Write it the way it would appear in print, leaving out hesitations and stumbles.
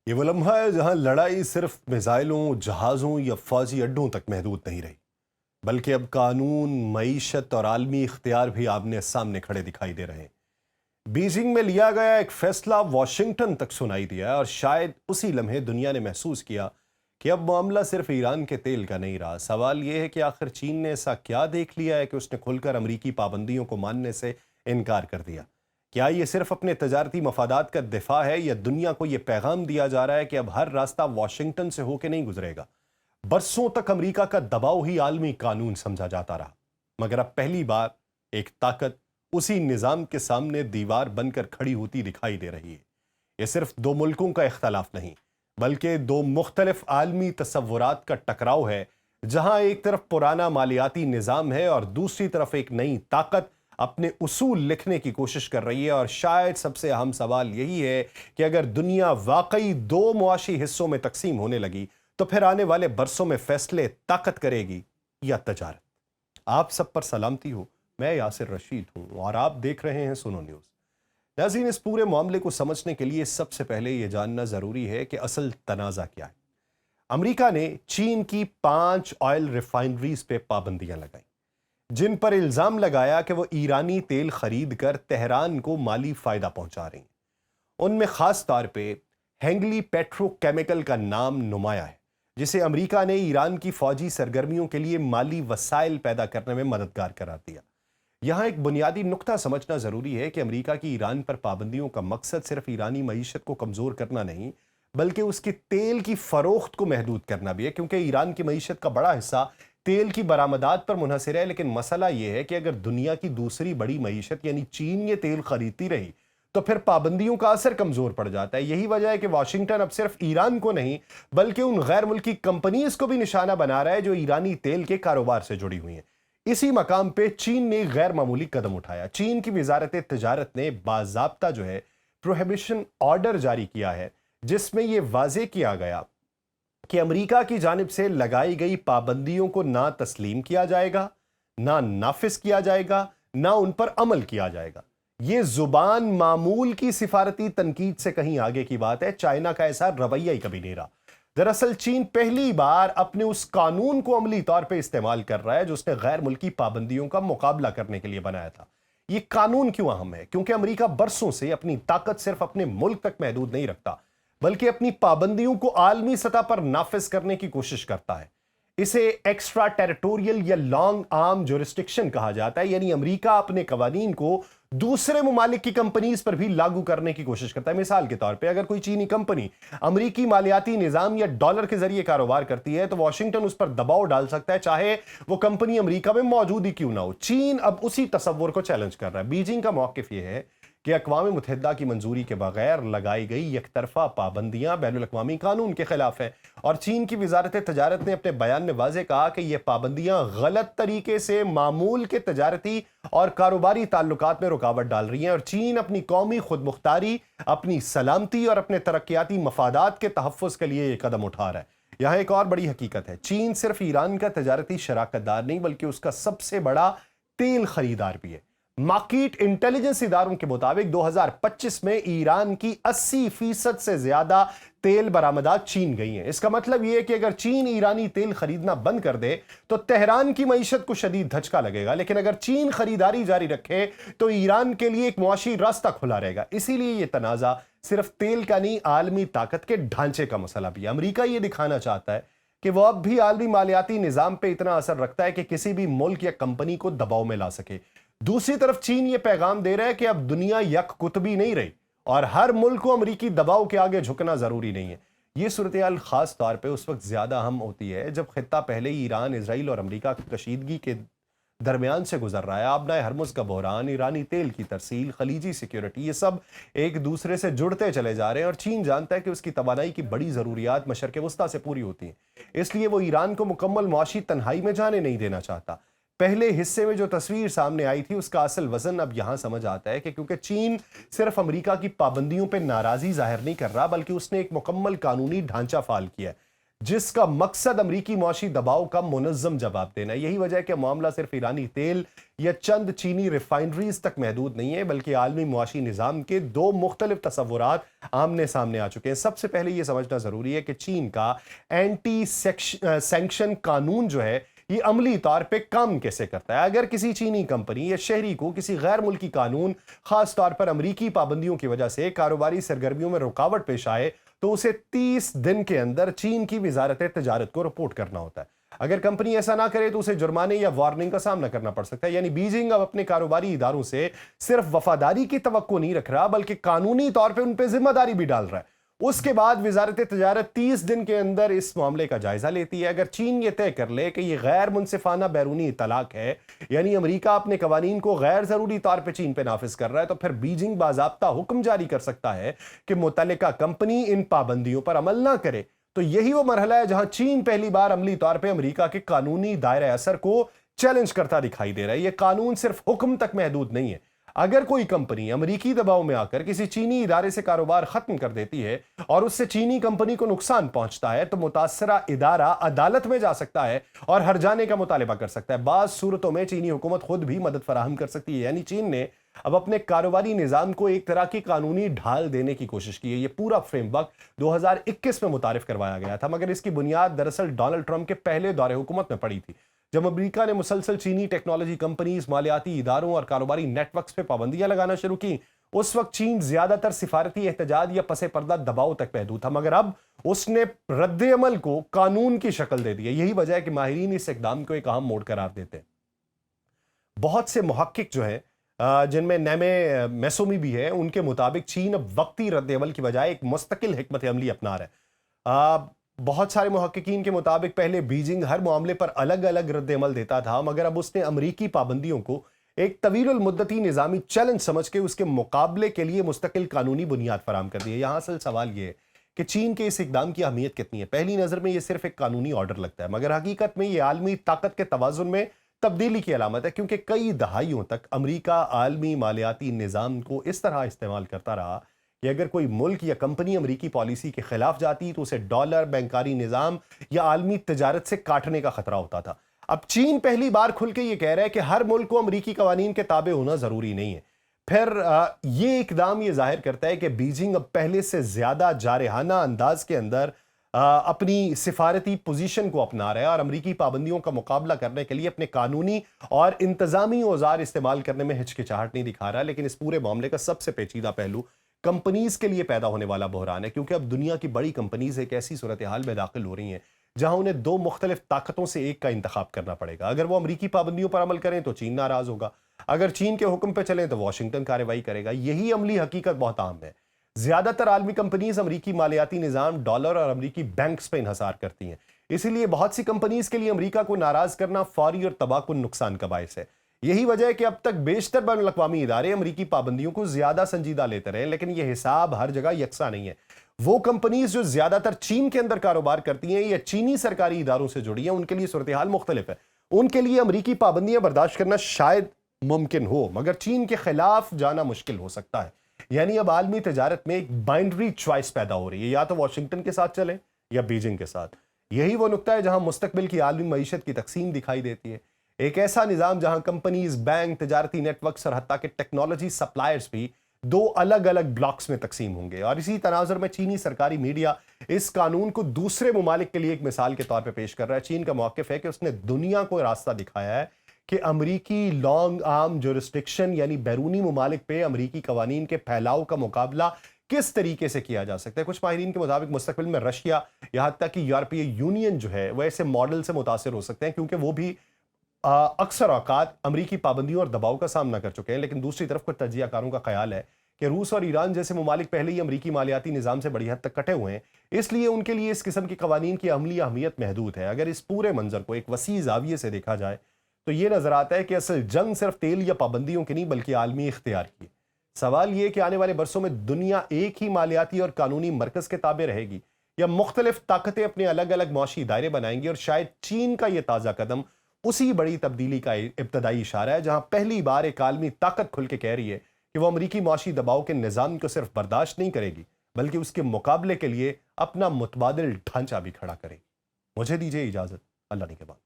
یہ وہ لمحہ ہے جہاں لڑائی صرف میزائلوں، جہازوں یا فوجی اڈوں تک محدود نہیں رہی، بلکہ اب قانون، معیشت اور عالمی اختیار بھی آمنے سامنے کھڑے دکھائی دے رہے ہیں۔ بیجنگ میں لیا گیا ایک فیصلہ واشنگٹن تک سنائی دیا اور شاید اسی لمحے دنیا نے محسوس کیا کہ اب معاملہ صرف ایران کے تیل کا نہیں رہا۔ سوال یہ ہے کہ آخر چین نے ایسا کیا دیکھ لیا ہے کہ اس نے کھل کر امریکی پابندیوں کو ماننے سے انکار کر دیا؟ کیا یہ صرف اپنے تجارتی مفادات کا دفاع ہے یا دنیا کو یہ پیغام دیا جا رہا ہے کہ اب ہر راستہ واشنگٹن سے ہو کے نہیں گزرے گا؟ برسوں تک امریکہ کا دباؤ ہی عالمی قانون سمجھا جاتا رہا، مگر اب پہلی بار ایک طاقت اسی نظام کے سامنے دیوار بن کر کھڑی ہوتی دکھائی دے رہی ہے۔ یہ صرف دو ملکوں کا اختلاف نہیں، بلکہ دو مختلف عالمی تصورات کا ٹکراؤ ہے، جہاں ایک طرف پرانا مالیاتی نظام ہے اور دوسری طرف ایک نئی طاقت اپنے اصول لکھنے کی کوشش کر رہی ہے۔ اور شاید سب سے اہم سوال یہی ہے کہ اگر دنیا واقعی دو معاشی حصوں میں تقسیم ہونے لگی تو پھر آنے والے برسوں میں فیصلے طاقت کرے گی یا تجارت؟ آپ سب پر سلامتی ہو، میں یاسر رشید ہوں اور آپ دیکھ رہے ہیں سنو نیوز۔ ناظرین، اس پورے معاملے کو سمجھنے کے لیے سب سے پہلے یہ جاننا ضروری ہے کہ اصل تنازع کیا ہے۔ امریکہ نے چین کی 5 آئل ریفائنریز پہ پابندیاں لگائیں، جن پر الزام لگایا کہ وہ ایرانی تیل خرید کر تہران کو مالی فائدہ پہنچا رہی ہیں۔ ان میں خاص طور پہ ہینگلی پیٹرو کیمیکل کا نام نمایاں ہے، جسے امریکہ نے ایران کی فوجی سرگرمیوں کے لیے مالی وسائل پیدا کرنے میں مددگار قرار دیا۔ یہاں ایک بنیادی نقطہ سمجھنا ضروری ہے کہ امریکہ کی ایران پر پابندیوں کا مقصد صرف ایرانی معیشت کو کمزور کرنا نہیں، بلکہ اس کے تیل کی فروخت کو محدود کرنا بھی ہے، کیونکہ ایران کی معیشت کا بڑا حصہ تیل کی برآمدات پر منحصر ہے۔ لیکن مسئلہ یہ ہے کہ اگر دنیا کی دوسری بڑی معیشت یعنی چین یہ تیل خریدتی رہی تو پھر پابندیوں کا اثر کمزور پڑ جاتا ہے۔ یہی وجہ ہے کہ واشنگٹن اب صرف ایران کو نہیں بلکہ ان غیر ملکی کمپنیز کو بھی نشانہ بنا رہا ہے جو ایرانی تیل کے کاروبار سے جڑی ہوئی ہیں۔ اسی مقام پہ چین نے غیر معمولی قدم اٹھایا۔ چین کی وزارت تجارت نے باضابطہ پروہیبیشن آرڈر جاری کیا ہے، جس میں یہ واضح کیا گیا کہ امریکہ کی جانب سے لگائی گئی پابندیوں کو نہ تسلیم کیا جائے گا، نہ نافذ کیا جائے گا، نہ ان پر عمل کیا جائے گا۔ یہ زبان معمول کی سفارتی تنقید سے کہیں آگے کی بات ہے۔ چائنا کا ایسا رویہ ہی کبھی نہیں رہا۔ دراصل چین پہلی بار اپنے اس قانون کو عملی طور پہ استعمال کر رہا ہے جو اس نے غیر ملکی پابندیوں کا مقابلہ کرنے کے لیے بنایا تھا۔ یہ قانون کیوں اہم ہے؟ کیونکہ امریکہ برسوں سے اپنی طاقت صرف اپنے ملک تک محدود نہیں رکھتا، بلکہ اپنی پابندیوں کو عالمی سطح پر نافذ کرنے کی کوشش کرتا ہے۔ اسے ایکسٹرا ٹیریٹوریل یا لانگ آرم جورسڈکشن کہا جاتا ہے، یعنی امریکہ اپنے قوانین کو دوسرے ممالک کی کمپنیز پر بھی لاگو کرنے کی کوشش کرتا ہے۔ مثال کے طور پہ اگر کوئی چینی کمپنی امریکی مالیاتی نظام یا ڈالر کے ذریعے کاروبار کرتی ہے تو واشنگٹن اس پر دباؤ ڈال سکتا ہے، چاہے وہ کمپنی امریکہ میں موجود ہی کیوں نہ ہو۔ چین اب اسی تصور کو چیلنج کر رہا ہے۔ بیجنگ کا موقف یہ ہے کہ اقوام متحدہ کی منظوری کے بغیر لگائی گئی یک طرفہ پابندیاں بین الاقوامی قانون کے خلاف ہیں، اور چین کی وزارت تجارت نے اپنے بیان میں واضح کہا کہ یہ پابندیاں غلط طریقے سے معمول کے تجارتی اور کاروباری تعلقات میں رکاوٹ ڈال رہی ہیں، اور چین اپنی قومی خود مختاری، اپنی سلامتی اور اپنے ترقیاتی مفادات کے تحفظ کے لیے یہ قدم اٹھا رہا ہے۔ یہاں ایک اور بڑی حقیقت ہے، چین صرف ایران کا تجارتی شراکت دار نہیں بلکہ اس کا سب سے بڑا تیل خریدار بھی ہے۔ مارکیٹ انٹیلیجنس اداروں کے مطابق 2025 میں ایران کی 80% سے زیادہ تیل برآمدات چین گئی ہیں۔ اس کا مطلب یہ ہے کہ اگر چین ایرانی تیل خریدنا بند کر دے تو تہران کی معیشت کو شدید دھچکا لگے گا، لیکن اگر چین خریداری جاری رکھے تو ایران کے لیے ایک معاشی راستہ کھلا رہے گا۔ اسی لیے یہ تنازع صرف تیل کا نہیں، عالمی طاقت کے ڈھانچے کا مسئلہ بھی ہے۔ امریکہ یہ دکھانا چاہتا ہے کہ وہ اب بھی عالمی مالیاتی نظام پہ اتنا اثر رکھتا ہے کہ کسی بھی ملک یا کمپنی کو دباؤ میں لا سکے۔ دوسری طرف چین یہ پیغام دے رہا ہے کہ اب دنیا یک قطبی نہیں رہی اور ہر ملک کو امریکی دباؤ کے آگے جھکنا ضروری نہیں ہے۔ یہ صورتحال خاص طور پہ اس وقت زیادہ اہم ہوتی ہے جب خطہ پہلے ہی ایران، اسرائیل اور امریکہ کی کشیدگی کے درمیان سے گزر رہا ہے۔ آبنائے ہرمز کا بحران، ایرانی تیل کی ترسیل، خلیجی سیکیورٹی، یہ سب ایک دوسرے سے جڑتے چلے جا رہے ہیں، اور چین جانتا ہے کہ اس کی توانائی کی بڑی ضروریات مشرق وسطیٰ سے پوری ہوتی ہیں۔ اس لیے وہ ایران کو مکمل معاشی تنہائی میں جانے نہیں دینا چاہتا۔ پہلے حصے میں جو تصویر سامنے آئی تھی اس کا اصل وزن اب یہاں سمجھ آتا ہے کہ کیونکہ چین صرف امریکہ کی پابندیوں پہ ناراضی ظاہر نہیں کر رہا بلکہ اس نے ایک مکمل قانونی ڈھانچہ فعال کیا ہے جس کا مقصد امریکی معاشی دباؤ کا منظم جواب دینا ہے۔ یہی وجہ ہے کہ معاملہ صرف ایرانی تیل یا چند چینی ریفائنریز تک محدود نہیں ہے، بلکہ عالمی معاشی نظام کے دو مختلف تصورات آمنے سامنے آ چکے ہیں۔ سب سے پہلے یہ سمجھنا ضروری ہے کہ چین کا اینٹی سینکشن قانون جو ہے یہ عملی طور پہ کام کیسے کرتا ہے۔ اگر کسی چینی کمپنی یا شہری کو کسی غیر ملکی قانون، خاص طور پر امریکی پابندیوں کی وجہ سے کاروباری سرگرمیوں میں رکاوٹ پیش آئے تو اسے 30 دن کے اندر چین کی وزارت تجارت کو رپورٹ کرنا ہوتا ہے۔ اگر کمپنی ایسا نہ کرے تو اسے جرمانے یا وارننگ کا سامنا کرنا پڑ سکتا ہے۔ یعنی بیجنگ اب اپنے کاروباری اداروں سے صرف وفاداری کی توقع نہیں رکھ رہا، بلکہ قانونی طور پہ ان پہ ذمہ داری بھی ڈال رہا ہے۔ اس کے بعد وزارت تجارت 30 دن کے اندر اس معاملے کا جائزہ لیتی ہے۔ اگر چین یہ طے کر لے کہ یہ غیر منصفانہ بیرونی اطلاق ہے، یعنی امریکہ اپنے قوانین کو غیر ضروری طور پہ چین پہ نافذ کر رہا ہے، تو پھر بیجنگ باضابطہ حکم جاری کر سکتا ہے کہ متعلقہ کمپنی ان پابندیوں پر عمل نہ کرے۔ تو یہی وہ مرحلہ ہے جہاں چین پہلی بار عملی طور پہ امریکہ کے قانونی دائرہ اثر کو چیلنج کرتا دکھائی دے رہا ہے۔ یہ قانون صرف حکم تک محدود نہیں ہے۔ اگر کوئی کمپنی امریکی دباؤ میں آ کر کسی چینی ادارے سے کاروبار ختم کر دیتی ہے اور اس سے چینی کمپنی کو نقصان پہنچتا ہے تو متاثرہ ادارہ عدالت میں جا سکتا ہے اور ہرجانے کا مطالبہ کر سکتا ہے۔ بعض صورتوں میں چینی حکومت خود بھی مدد فراہم کر سکتی ہے۔ یعنی چین نے اب اپنے کاروباری نظام کو ایک طرح کی قانونی ڈھال دینے کی کوشش کی ہے۔ یہ پورا فریم ورک 2021 میں متعارف کروایا گیا تھا، مگر اس کی بنیاد دراصل ڈونلڈ ٹرمپ کے پہلے دور حکومت میں پڑی تھی، جب امریکہ نے مسلسل چینی ٹیکنالوجی کمپنیز، مالیاتی اداروں اور کاروباری نیٹ ورکس پہ پابندیاں لگانا شروع کی۔ اس وقت چین زیادہ تر سفارتی احتجاج یا پس پردہ دباؤ تک محدود تھا، مگر اب اس نے رد عمل کو قانون کی شکل دے دی ہے۔ یہی وجہ ہے کہ ماہرین اس اقدام کو ایک اہم موڑ قرار دیتے ہیں۔ بہت سے محقق جو ہیں جن میں نیمے میسومی بھی ہے، ان کے مطابق چین اب وقتی رد عمل کی بجائے ایک مستقل حکمت عملی اپنا رہا ہے۔ بہت سارے محققین کے مطابق پہلے بیجنگ ہر معاملے پر الگ الگ رد عمل دیتا تھا، مگر اب اس نے امریکی پابندیوں کو ایک طویل المدتی نظامی چیلنج سمجھ کے اس کے مقابلے کے لیے مستقل قانونی بنیاد فراہم کر دی ہے۔ یہاں اصل سوال یہ ہے کہ چین کے اس اقدام کی اہمیت کتنی ہے۔ پہلی نظر میں یہ صرف ایک قانونی آرڈر لگتا ہے، مگر حقیقت میں یہ عالمی طاقت کے توازن میں تبدیلی کی علامت ہے، کیونکہ کئی دہائیوں تک امریکہ عالمی مالیاتی نظام کو اس طرح استعمال کرتا رہا کہ اگر کوئی ملک یا کمپنی امریکی پالیسی کے خلاف جاتی تو اسے ڈالر، بینکاری نظام یا عالمی تجارت سے کاٹنے کا خطرہ ہوتا تھا۔ اب چین پہلی بار کھل کے یہ کہہ رہا ہے کہ ہر ملک کو امریکی قوانین کے تابع ہونا ضروری نہیں ہے۔ پھر یہ اقدام یہ ظاہر کرتا ہے کہ بیجنگ اب پہلے سے زیادہ جارحانہ انداز کے اندر اپنی سفارتی پوزیشن کو اپنا رہا ہے اور امریکی پابندیوں کا مقابلہ کرنے کے لیے اپنے قانونی اور انتظامی اوزار استعمال کرنے میں ہچکچاہٹ نہیں دکھا رہا۔ لیکن اس پورے معاملے کا سب سے پیچیدہ پہلو کمپنیز کے لیے پیدا ہونے والا بحران ہے، کیونکہ اب دنیا کی بڑی کمپنیز ایک ایسی صورتحال میں داخل ہو رہی ہیں جہاں انہیں دو مختلف طاقتوں سے ایک کا انتخاب کرنا پڑے گا۔ اگر وہ امریکی پابندیوں پر عمل کریں تو چین ناراض ہوگا، اگر چین کے حکم پہ چلیں تو واشنگٹن کارروائی کرے گا۔ یہی عملی حقیقت بہت عام ہے۔ زیادہ تر عالمی کمپنیز امریکی مالیاتی نظام، ڈالر اور امریکی بینکس پہ انحصار کرتی ہیں، اسی لیے بہت سی کمپنیز کے لیے امریکہ کو ناراض کرنا فوری اور تباہ کن نقصان کا باعث ہے۔ یہی وجہ ہے کہ اب تک بیشتر بین الاقوامی ادارے امریکی پابندیوں کو زیادہ سنجیدہ لیتے رہے، لیکن یہ حساب ہر جگہ یکساں نہیں ہے۔ وہ کمپنیز جو زیادہ تر چین کے اندر کاروبار کرتی ہیں یا چینی سرکاری اداروں سے جڑی ہیں، ان کے لیے صورتحال مختلف ہے۔ ان کے لیے امریکی پابندیاں برداشت کرنا شاید ممکن ہو، مگر چین کے خلاف جانا مشکل ہو سکتا ہے۔ یعنی اب عالمی تجارت میں ایک بائنڈری چوائس پیدا ہو رہی ہے، یا تو واشنگٹن کے ساتھ چلیں یا بیجنگ کے ساتھ۔ یہی وہ نقطہ ہے جہاں مستقبل کی عالمی معیشت کی تقسیم دکھائی دیتی ہے۔ ایک ایسا نظام جہاں کمپنیز، بینک، تجارتی نیٹ ورکس اور حتیٰ کہ ٹیکنالوجی سپلائرز بھی دو الگ الگ بلاکس میں تقسیم ہوں گے۔ اور اسی تناظر میں چینی سرکاری میڈیا اس قانون کو دوسرے ممالک کے لیے ایک مثال کے طور پہ پیش کر رہا ہے۔ چین کا موقف ہے کہ اس نے دنیا کو راستہ دکھایا ہے کہ امریکی لانگ آرم جورسڈکشن یعنی بیرونی ممالک پہ امریکی قوانین کے پھیلاؤ کا مقابلہ کس طریقے سے کیا جا سکتا ہے۔ کچھ ماہرین کے مطابق مستقبل میں رشیا یا حتیٰ کہ یورپی یونین جو ہے وہ ایسے ماڈل سے متاثر ہو سکتے ہیں، کیونکہ وہ بھی اکثر اوقات امریکی پابندیوں اور دباؤ کا سامنا کر چکے ہیں۔ لیکن دوسری طرف کچھ تجزیہ کاروں کا خیال ہے کہ روس اور ایران جیسے ممالک پہلے ہی امریکی مالیاتی نظام سے بڑی حد تک کٹے ہوئے ہیں، اس لیے ان کے لیے اس قسم کی قوانین کی عملی اہمیت محدود ہے۔ اگر اس پورے منظر کو ایک وسیع زاویے سے دیکھا جائے تو یہ نظر آتا ہے کہ اصل جنگ صرف تیل یا پابندیوں کی نہیں بلکہ عالمی اختیار کی ہے۔ سوال یہ کہ آنے والے برسوں میں دنیا ایک ہی مالیاتی اور قانونی مرکز کے تابع رہے گی یا مختلف طاقتیں اپنے الگ الگ معاشی دائرے بنائیں گی، اور شاید چین کا یہ تازہ قدم اسی بڑی تبدیلی کا ابتدائی اشارہ ہے، جہاں پہلی بار ایک عالمی طاقت کھل کے کہہ رہی ہے کہ وہ امریکی معاشی دباؤ کے نظام کو صرف برداشت نہیں کرے گی بلکہ اس کے مقابلے کے لیے اپنا متبادل ڈھانچہ بھی کھڑا کرے گی۔ مجھے دیجیے اجازت، اللہ نے کے بعد